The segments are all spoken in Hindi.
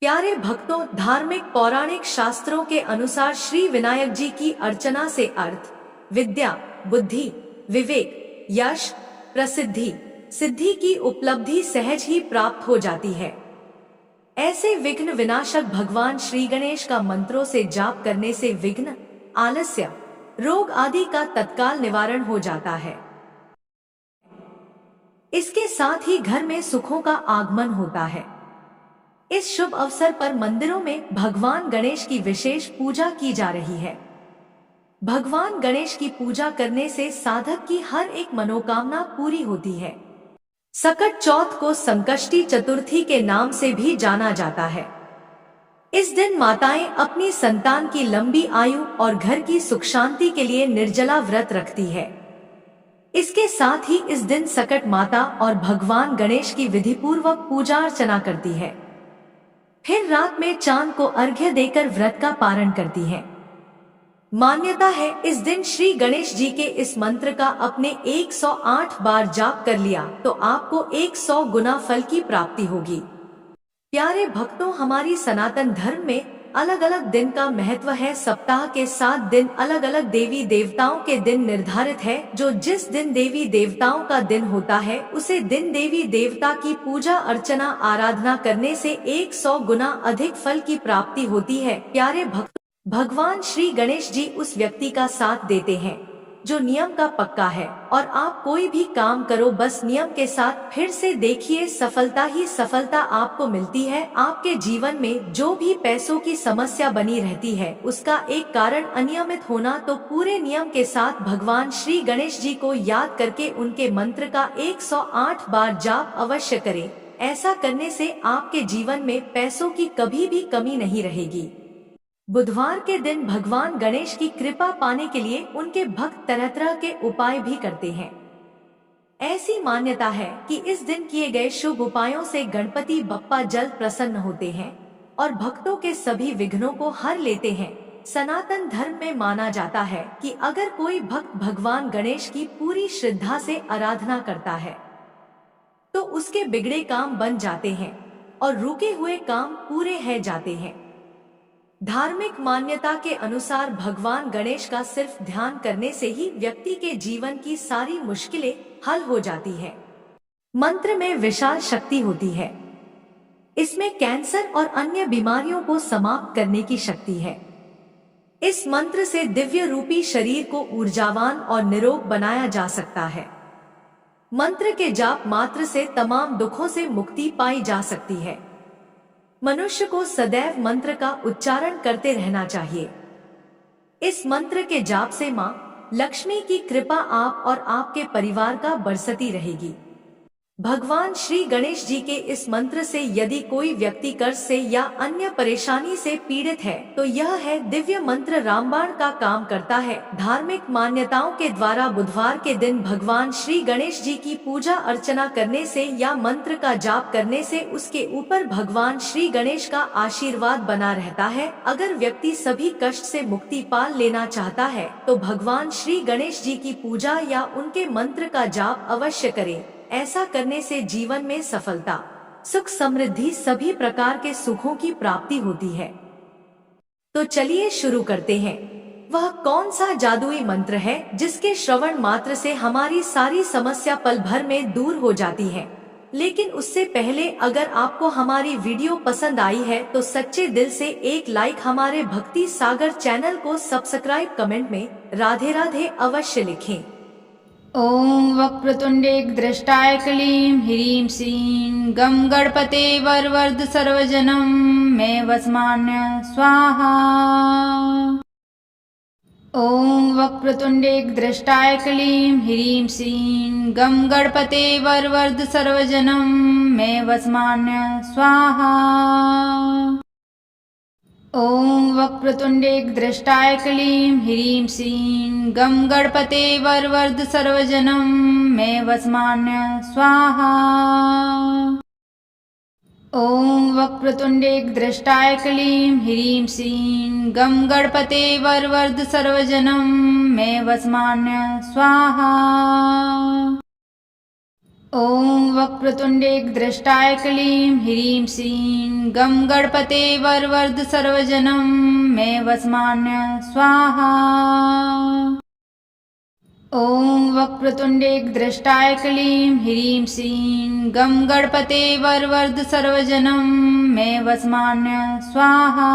प्यारे भक्तों, धार्मिक पौराणिक शास्त्रों के अनुसार श्री विनायक जी की अर्चना से अर्थ, विद्या, बुद्धि, विवेक, यश, प्रसिद्धि, सिद्धि की उपलब्धि सहज ही प्राप्त हो जाती है। ऐसे विघ्न विनाशक भगवान श्री गणेश का मंत्रों से जाप करने से विघ्न, आलस्य, रोग आदि का तत्काल निवारण हो जाता है। इसके साथ ही घर में सुखों का आगमन होता है। इस शुभ अवसर पर मंदिरों में भगवान गणेश की विशेष पूजा की जा रही है। भगवान गणेश की पूजा करने से साधक की हर एक मनोकामना पूरी होती है। सकट चौथ को संकष्टी चतुर्थी के नाम से भी जाना जाता है। इस दिन माताएं अपनी संतान की लंबी आयु और घर की सुख शांति के लिए निर्जला व्रत रखती है। इसके साथ ही इस दिन सकट माता और भगवान गणेश की विधिपूर्वक पूजा अर्चना करती है। फिर रात में चांद को अर्घ्य देकर व्रत का पारण करती हैं। मान्यता है इस दिन श्री गणेश जी के इस मंत्र का अपने 108 बार जाप कर लिया तो आपको 100 गुना फल की प्राप्ति होगी। प्यारे भक्तों, हमारी सनातन धर्म में अलग अलग दिन का महत्व है। सप्ताह के 7 दिन अलग अलग देवी देवताओं के दिन निर्धारित है। जो जिस दिन देवी देवताओं का दिन होता है उसे दिन देवी देवता की पूजा अर्चना आराधना करने से 100 गुना अधिक फल की प्राप्ति होती है। प्यारे भक्तों, भगवान श्री गणेश जी उस व्यक्ति का साथ देते हैं जो नियम का पक्का है। और आप कोई भी काम करो बस नियम के साथ, फिर से देखिए सफलता ही सफलता आपको मिलती है। आपके जीवन में जो भी पैसों की समस्या बनी रहती है उसका एक कारण अनियमित होना, तो पूरे नियम के साथ भगवान श्री गणेश जी को याद करके उनके मंत्र का 108 बार जाप अवश्य करें। ऐसा करने से आपके जीवन में पैसों की कभी भी कमी नहीं रहेगी। बुधवार के दिन भगवान गणेश की कृपा पाने के लिए उनके भक्त तरह तरह के उपाय भी करते हैं। ऐसी मान्यता है कि इस दिन किए गए शुभ उपायों से गणपति बप्पा जल्द प्रसन्न होते हैं और भक्तों के सभी विघ्नों को हर लेते हैं। सनातन धर्म में माना जाता है कि अगर कोई भक्त भगवान गणेश की पूरी श्रद्धा से आराधना करता है तो उसके बिगड़े काम बन जाते हैं और रुके हुए काम पूरे हो जाते हैं। धार्मिक मान्यता के अनुसार भगवान गणेश का सिर्फ ध्यान करने से ही व्यक्ति के जीवन की सारी मुश्किलें हल हो जाती है। मंत्र में विशाल शक्ति होती है। इसमें कैंसर और अन्य बीमारियों को समाप्त करने की शक्ति है। इस मंत्र से दिव्य रूपी शरीर को ऊर्जावान और निरोग बनाया जा सकता है। मंत्र के जाप मात्र से तमाम दुखों से मुक्ति पाई जा सकती है। मनुष्य को सदैव मंत्र का उच्चारण करते रहना चाहिए। इस मंत्र के जाप से मां लक्ष्मी की कृपा आप और आपके परिवार का बरसती रहेगी। भगवान श्री गणेश जी के इस मंत्र से यदि कोई व्यक्ति कर्ज से या अन्य परेशानी से पीड़ित है तो यह है दिव्य मंत्र रामबाण का काम करता है। धार्मिक मान्यताओं के द्वारा बुधवार के दिन भगवान श्री गणेश जी की पूजा अर्चना करने से या मंत्र का जाप करने से उसके ऊपर भगवान श्री गणेश का आशीर्वाद बना रहता है। अगर व्यक्ति सभी कष्ट से मुक्ति पा लेना चाहता है तो भगवान श्री गणेश जी की पूजा या उनके मंत्र का जाप अवश्य करे। ऐसा करने से जीवन में सफलता, सुख, समृद्धि, सभी प्रकार के सुखों की प्राप्ति होती है। तो चलिए शुरू करते हैं। वह कौन सा जादुई मंत्र है जिसके श्रवण मात्र से हमारी सारी समस्या पल भर में दूर हो जाती है। लेकिन उससे पहले अगर आपको हमारी वीडियो पसंद आई है तो सच्चे दिल से एक लाइक, हमारे भक्ति सागर चैनल को सब्सक्राइब, कमेंट में राधे राधे अवश्य लिखें। ओम वक्रतुंडे द्रष्टाय क्लीं ह्रीं श्रीं गं गणपते वरवरद सर्वजनं मे वस्मान्य स्वाहा। ओम वक्रतुंडे द्रष्टाय क्लीं ह्रीं श्रीं गं गणपते वरवरद सर्वजनं मे वस्मान्य स्वाहा। ओम वक्रतुंडे द्रष्टाय क्लीं ह्रीं श्रीं गं गणपते वरवरद सर्वजनं मे वस्मान्य स्वाहा। ओम वक्रतुंडे द्रष्टाय क्लीं ह्रीं श्रीं गं गणपते वरवरद सर्वजनं मे वस्मान्य स्वाहा। ॐ वक्रतुण्डे द्रष्टाय क्लीं ह्रीं श्रीं गं गणपते वरवरद सर्वजनं मे वस्मान्य स्वाहा। ॐ वक्रतुण्डे द्रष्टाय क्लीं ह्रीं श्रीं गं गणपते वरवरद सर्वजनं मे वस्मान्य स्वाहा।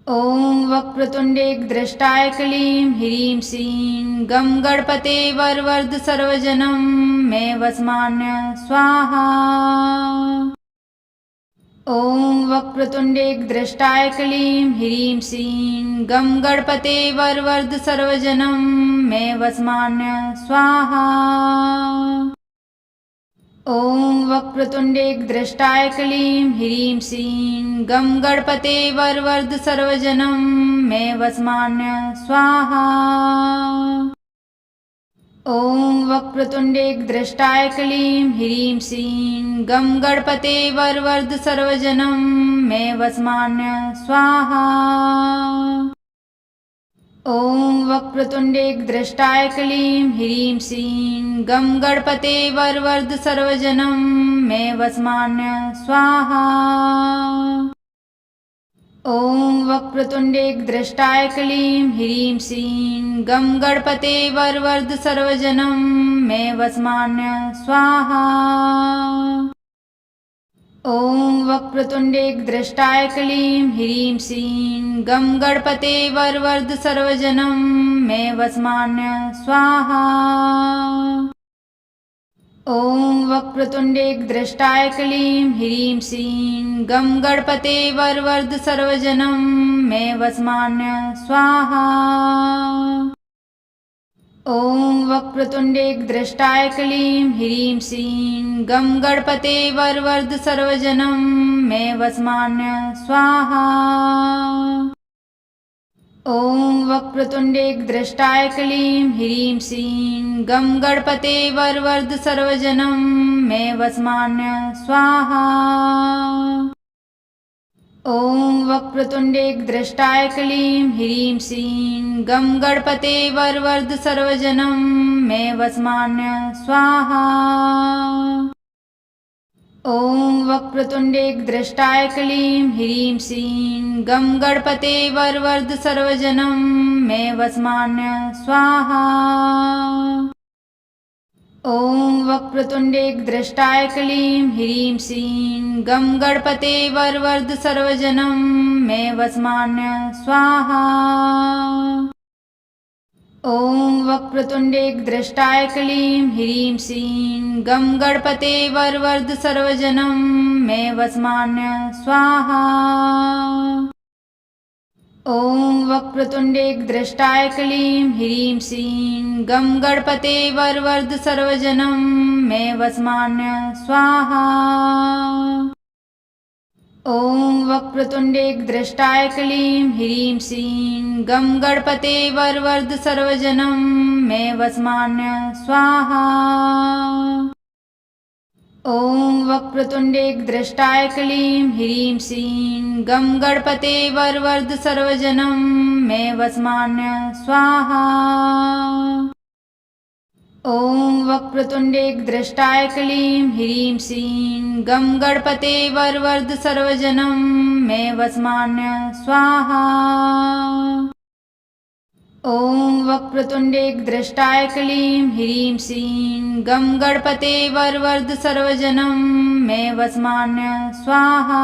ॐ वक्रतुण्डे द्रष्टाय क्लीं ह्रीं श्रीं गं गणपते वरवरद सर्वजनं मे वस्मान्य स्वाहा। ॐ वक्रतुण्डे द्रष्टाय क्लीं ह्रीं श्रीं गं गणपते वरवरद सर्वजनं मे वस्मान्य स्वाहा। ॐ वक्रतुण्डे द्रष्टाय क्लीं ह्रीं श्रीं गं गणपते वरवरद सर्वजनं मे वस्मान्य स्वाहा। ॐ वक्रतुण्डे द्रष्टाय क्लीं ह्रीं श्रीं गं गणपते वरवरद सर्वजनं मे वस्मान्य स्वाहा। ॐ वक्रतुण्डे द्रष्टाय क्लीं ह्रीं श्रीं गं गणपते वरवरद सर्वजनं मे वस्मान्य स्वाहा। ॐ वक्रतुण्डे द्रष्टाय क्लीं ह्रीं श्रीं गं गणपते वरवरद सर्वजनं मे वस्मान्य स्वाहा। ॐ वक्रतुण्डे द्रष्टाय क्लीं ह्रीं श्रीं गं गणपते वरवरद सर्वजनं मे वस्मान्य स्वाहा। ॐ वक्रतुण्डे द्रष्टाय क्लीं ह्रीं श्रीं गं गणपते वरवरद सर्वजनं मे वस्मान्य स्वाहा। ॐ वक्रतुण्डे द्रष्टाय क्लीं ह्रीं श्रीं गं गणपते वरवरद सर्वजनं मे वस्मान्य स्वाहा। ॐ वक्रतुण्डे द्रष्टाय क्लीं ह्रीं श्रीं गं गणपते वरवरद सर्वजनं मे वस्मान्य स्वाहा। ॐ वक्रतुण्डे द्रष्टाय क्लीं ह्रीं श्रीं गं गणपते वरवरद सर्वजनं मे वस्मान्य स्वाहा। ॐ वक्रतुण्डे द्रष्टाय क्लीं ह्रीं श्रीं गं गणपते वरवरद सर्वजनं मे वस्मान्य स्वाहा। ॐ वक्रतुण्डे द्रष्टाय क्लीं ह्रीं श्रीं गं गणपते वरवरद सर्वजनं मे वस्मान्य स्वाहा। ॐ वक्रतुण्डे द्रष्टाय क्लीं ह्रीं श्रीं गं गणपते वरवरद सर्वजनं मे वस्मान्य स्वाहा। ॐ वक्रतुण्डे द्रष्टाय क्लीं ह्रीं श्रीं गं गणपते वरवरद सर्वजनं मे वस्मान्य स्वाहा। ॐ वक्रतुण्डे द्रष्टाय क्लीं ह्रीं श्रीं गं गणपते वरवरद सर्वजनं मे वस्मान्य स्वाहा। ॐ वक्रतुण्डे द्रष्टाय क्लीं ह्रीं श्रीं गं गणपते वरवरद सर्वजनं मे वस्मान्य स्वाहा। ॐ वक्रतुण्डे द्रष्टाय क्लीं ह्रीं श्रीं गं गणपते वरवरद सर्वजनं मे वस्मान्य स्वाहा। ॐ वक्रतुण्डे द्रष्टाय क्लीं ह्रीं श्रीं गं गणपते वरवरद सर्वजनं मे वस्मान्य स्वाहा।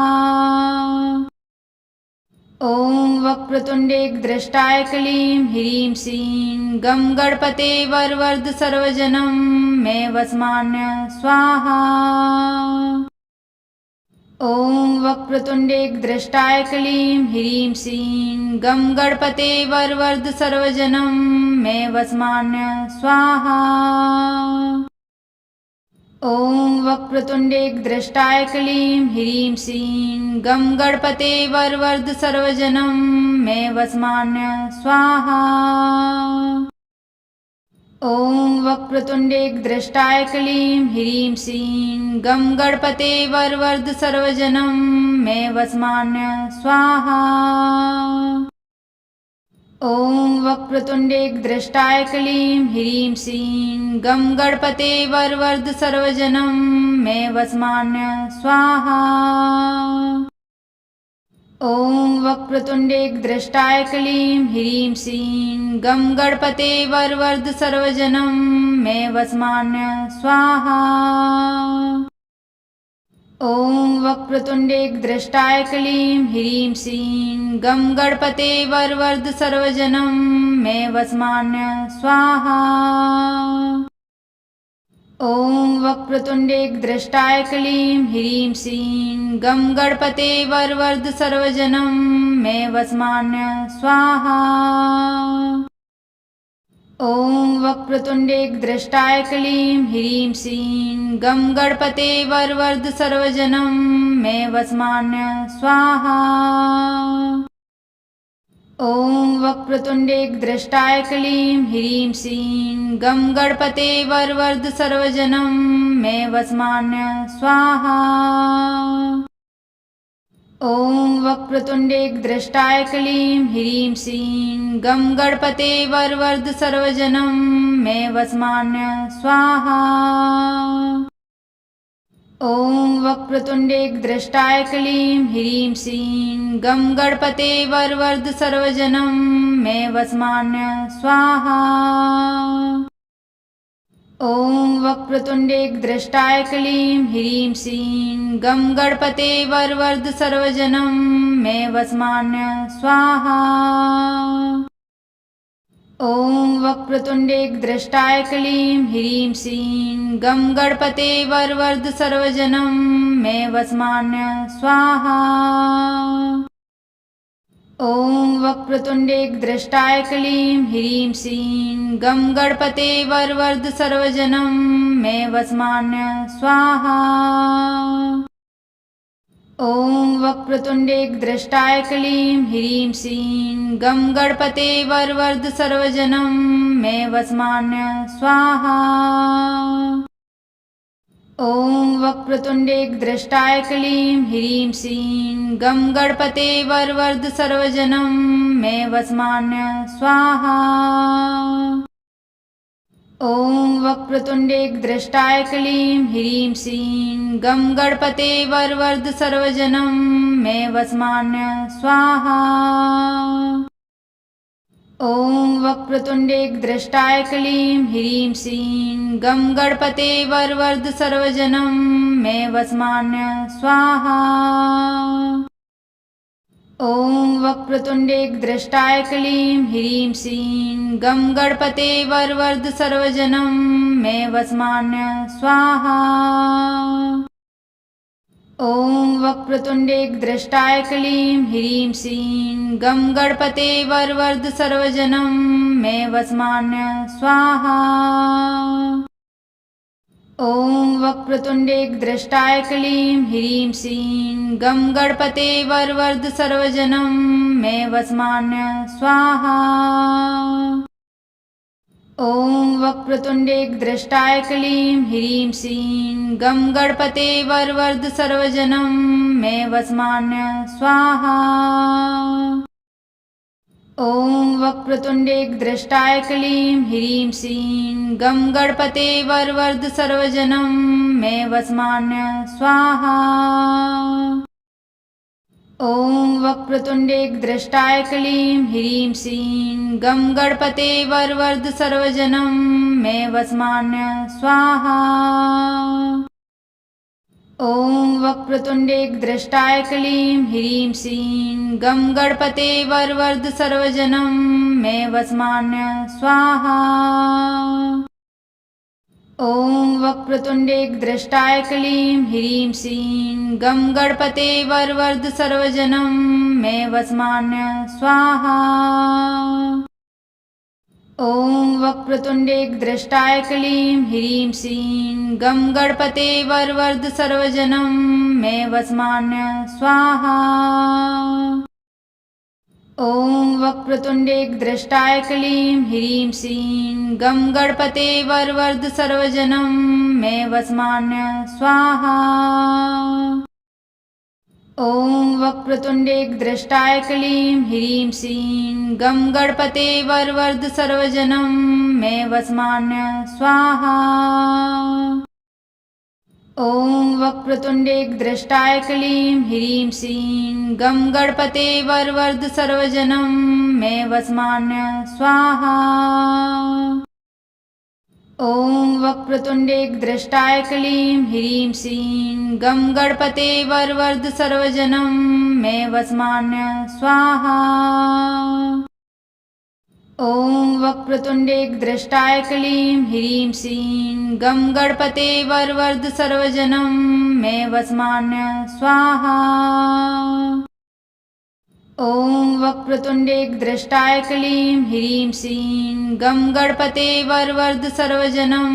ॐ वक्रतुण्डे द्रष्टाय क्लीं ह्रीं श्रीं गं गणपते वरवरद सर्वजनं मे वस्मान्य स्वाहा। ॐ वक्रतुण्डे द्रष्टाय क्लीं ह्रीं श्रीं गं गणपते वरवरद सर्वजनं मे वस्मान्य स्वाहा। ॐ वक्रतुण्डे द्रष्टाय क्लीं ह्रीं श्रीं गं गणपते वरवरद सर्वजनं मे वस्मान्य स्वाहा। ॐ वक्रतुण्डे द्रष्टाय क्लीं ह्रीं श्रीं गं गणपते वरवरद सर्वजनं मे वस्मान्य स्वाहा। ॐ वक्रतुण्डे द्रष्टाय क्लीं ह्रीं श्रीं गं गणपते वरवरद सर्वजनं मे वस्मान्य स्वाहा। ॐ वक्रतुण्डे द्रष्टाय क्लीं ह्रीं श्रीं गं गणपते वरवरद सर्वजनं मे वस्मान्य स्वाहा। ॐ वक्रतुण्डे द्रष्टाय क्लीं ह्रीं श्रीं गं गणपते वरवरद सर्वजनं मे वस्मान्य स्वाहा। ॐ वक्रतुण्डे द्रष्टाय क्लीं ह्रीं श्रीं गं गणपते वरवरद सर्वजनं मे वस्मान्य स्वाहा। ॐ वक्रतुण्डे द्रष्टाय क्लीं ह्रीं श्रीं गं गणपते वरवरद सर्वजनं मे वस्मान्य स्वाहा। ॐ वक्रतुण्डे द्रष्टाय क्लीं ह्रीं श्रीं गं गणपते वरवरद सर्वजनं मे वस्मान्य स्वाहा। ॐ वक्रतुण्डे द्रष्टाय क्लीं ह्रीं श्रीं गं गणपते वरवरद सर्वजनं मे वस्मान्य स्वाहा। ॐ वक्रतुण्डे द्रष्टाय क्लीं ह्रीं श्रीं गं गणपते वरवरद सर्वजनं मे वस्मान्य स्वाहा। ॐ वक्रतुण्डे द्रष्टाय क्लीं ह्रीं श्रीं गं गणपते वरवरद सर्वजनं मे वस्मान्य स्वाहा। ॐ वक्रतुण्डे द्रष्टाय क्लीं ह्रीं श्रीं गं गणपते वरवरद सर्वजनं मे वस्मान्य स्वाहा। ॐ वक्रतुण्डे द्रष्टाय क्लीं ह्रीं श्रीं गं गणपते वरवरद सर्वजनं मे वस्मान्य स्वाहा। ॐ वक्रतुण्डे द्रष्टाय क्लीं ह्रीं श्रीं गं गणपते वरवरद सर्वजनं मे वस्मान्य स्वाहा। ॐ वक्रतुण्डे द्रष्टाय क्लीं ह्रीं श्रीं गं गणपते वरवरद सर्वजनं मे वस्मान्य स्वाहा। ॐ वक्रतुण्डे द्रष्टाय क्लीं ह्रीं श्रीं गं गणपते वरवरद सर्वजनं मे वस्मान्य स्वाहा। ॐ वक्रतुण्डे द्रष्टाय क्लीं ह्रीं श्रीं गं गणपते वरवरद सर्वजनं मे वस्मान्य स्वाहा। ॐ वक्रतुण्डे द्रष्टाय क्लीं ह्रीं श्रीं गं गणपते वरवरद सर्वजनं मे वस्मान्य स्वाहा। ॐ वक्रतुण्डे द्रष्टाय क्लीं ह्रीं श्रीं गं गणपते वरवरद सर्वजनं मे वस्मान्य स्वाहा। ॐ वक्रतुण्डे द्रष्टाय क्लीं ह्रीं श्रीं गं गणपते वरवरद सर्वजनं मे वस्मान्य स्वाहा। ॐ वक्रतुण्डे द्रष्टाय क्लीं ह्रीं श्रीं गं गणपते वरवरद सर्वजनं मे वस्मान्य स्वाहा। ॐ वक्रतुण्डे द्रष्टाय क्लीं ह्रीं श्रीं गं गणपते वरवरद सर्वजनं मे वस्मान्य स्वाहा। ॐ वक्रतुण्डे द्रष्टाय क्लीं ह्रीं श्रीं गं गणपते वरवरद सर्वजनं मे वस्मान्य स्वाहा। ॐ वक्रतुण्डे द्रष्टाय क्लीं ह्रीं श्रीं गं गणपते वरवरद सर्वजनं मे वस्मान्य स्वाहा। ॐ वक्रतुण्डे द्रष्टाय क्लीं ह्रीं श्रीं गं गणपते वरवरद सर्वजनं मे वस्मान्य स्वाहा। ॐ वक्रतुण्डे द्रष्टाय क्लीं ह्रीं श्रीं गं गणपते वरवरद सर्वजनं मे वस्मान्य स्वाहा। ॐ वक्रतुण्डे द्रष्टाय क्लीं ह्रीं श्रीं गं गणपते वरवरद सर्वजनं मे वस्मान्य स्वाहा। ॐ वक्रतुण्डेकद्रष्टाय क्लीं ह्रीं श्रीं गं गणपते वरवरद सर्वजनं मे वस्मान्य स्वाहा। ॐ वक्रतुण्डेकद्रष्टाय क्लीं ह्रीं श्रीं गं गणपते वरवरद सर्वजनं मे वस्मान्य स्वाहा। ॐ वक्रतुण्डेकद्रष्टाय क्लीं ह्रीं श्रीं गं गणपते वरवरद सर्वजनं मे वस्मान्य स्वाहा। ॐ वक्रतुण्डेकद्रष्टाय क्लीं ह्रीं श्रीं गं गणपते वरवरद सर्वजनं मे वस्मान्य स्वाहा। ॐ वक्रतुण्डेकद्रष्टाय क्लीं ह्रीं श्रीं गं गणपते वरवरद सर्वजनं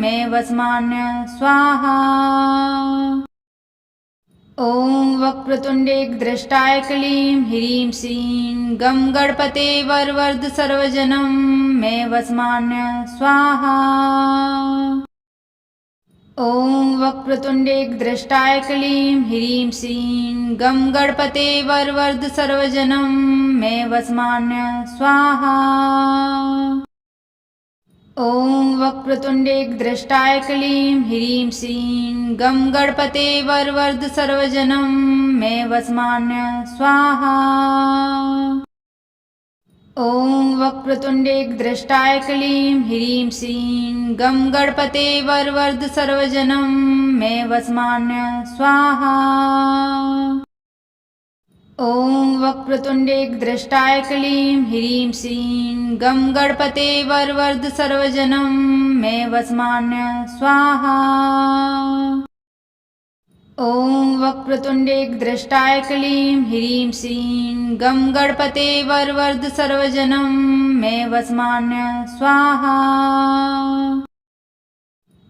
मे वस्मान्य स्वाहा। ॐ वक्रतुण्डेकद्रष्टाय क्लीं ह्रीं श्रीं गं गणपते वरवरद सर्वजनं मे वस्मान्य स्वाहा। ॐ वक्रतुण्डेकद्रष्टाय क्लीं ह्रीं श्रीं गं गणपते वरवरद सर्वजनं मे वस्मान्य स्वाहा। ॐ वक्रतुण्डेकद्रष्टाय क्लीं ह्रीं श्रीं गं गणपते वरवरद सर्वजनं मे वस्मान्य स्वाहा। ॐ वक्रतुण्डेकद्रष्टाय क्लीं ह्रीं श्रीं गं गणपते वरवरद सर्वजनं मे वस्मान्य स्वाहा। ॐ वक्रतुण्डेकद्रष्टाय क्लीं ह्रीं श्रीं गं गणपते वरवरद सर्वजनं मे वस्मान्य स्वाहा। ॐ वक्रतुण्डेकद्रष्टाय क्लीं ह्रीं श्रीं गं गणपते वरवरद सर्वजनं मे वस्मान्य स्वाहा।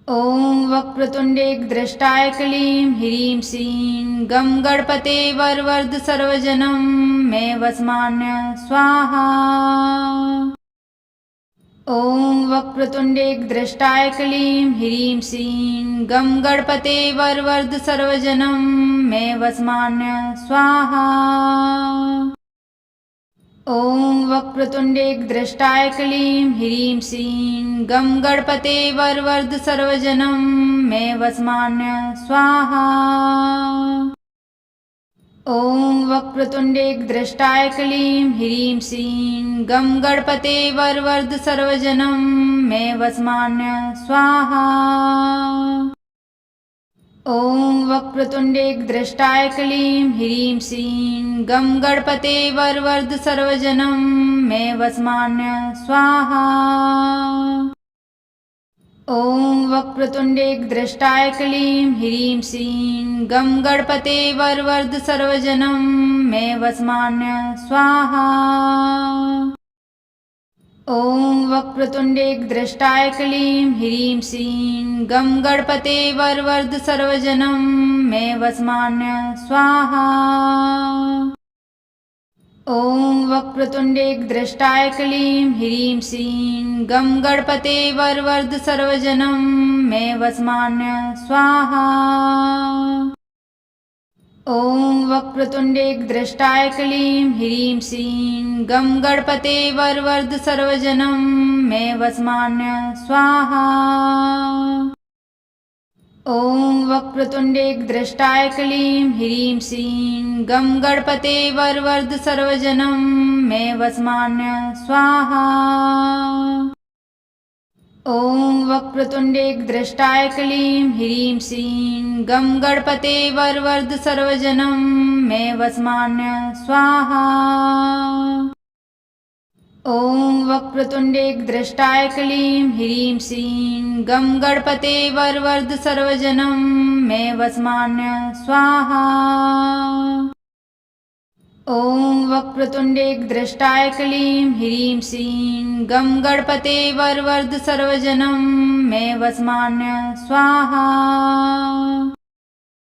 ॐ वक्रतुण्डेकद्रष्टाय क्लीं ह्रीं श्रीं गं गणपते वरवरद सर्वजनं मे वस्मान्य स्वाहा। ॐ वक्रतुण्डेकद्रष्टाय क्लीं ह्रीं श्रीं गं गणपते वरवरद सर्वजनं मे वस्मान्य स्वाहा। ॐ वक्रतुण्डेकद्रष्टाय क्लीं ह्रीं श्रीं गं गणपते वरवरद सर्वजनं मे वस्मान्य स्वाहा। ॐ वक्रतुण्डेकद्रष्टाय क्लीं ह्रीं श्रीं गं गणपते वरवरद सर्वजनं मे वस्मान्य स्वाहा। ॐ वक्रतुण्डेकद्रष्टाय क्लीं ह्रीं श्रीं गं गणपते वरवरद सर्वजनं मे वस्मान्य स्वाहा। ॐ वक्रतुण्डेकद्रष्टाय क्लीं ह्रीं श्रीं गं गणपते वरवरद सर्वजनं मे वस्मान्य स्वाहा। ॐ वक्रतुण्डेकद्रष्टाय क्लीं ह्रीं श्रीं गं गणपते वरवरद सर्वजनं मे वस्मान्य स्वाहा। ॐ वक्रतुण्डेकद्रष्टाय क्लीं ह्रीं श्रीं गं गणपते वरवरद सर्वजनं मे वस्मान्य स्वाहा। ॐ वक्रतुण्डेकद्रष्टाय क्लीं ह्रीं श्रीं गं गणपते वरवरद सर्वजनं मे वस्मान्य स्वाहा। ॐ वक्रतुण्डेकद्रष्टाय क्लीं ह्रीं श्रीं गं गणपते वरवरद सर्वजनं मे वस्मान्य स्वाहा। ॐ वक्रतुण्डेकद्रष्टाय क्लीं ह्रीं श्रीं गं गणपते वरवरद सर्वजनं मे वस्मान्य स्वाहा। ॐ वक्रतुण्डेकद्रष्टाय क्लीं ह्रीं श्रीं गं गणपते वरवरद सर्वजनं मे वस्मान्य स्वाहा। ॐ वक्रतुण्डेकद्रष्टाय क्लीं ह्रीं श्रीं गं गणपते वरवरद सर्वजनं मे वस्मान्य स्वाहा।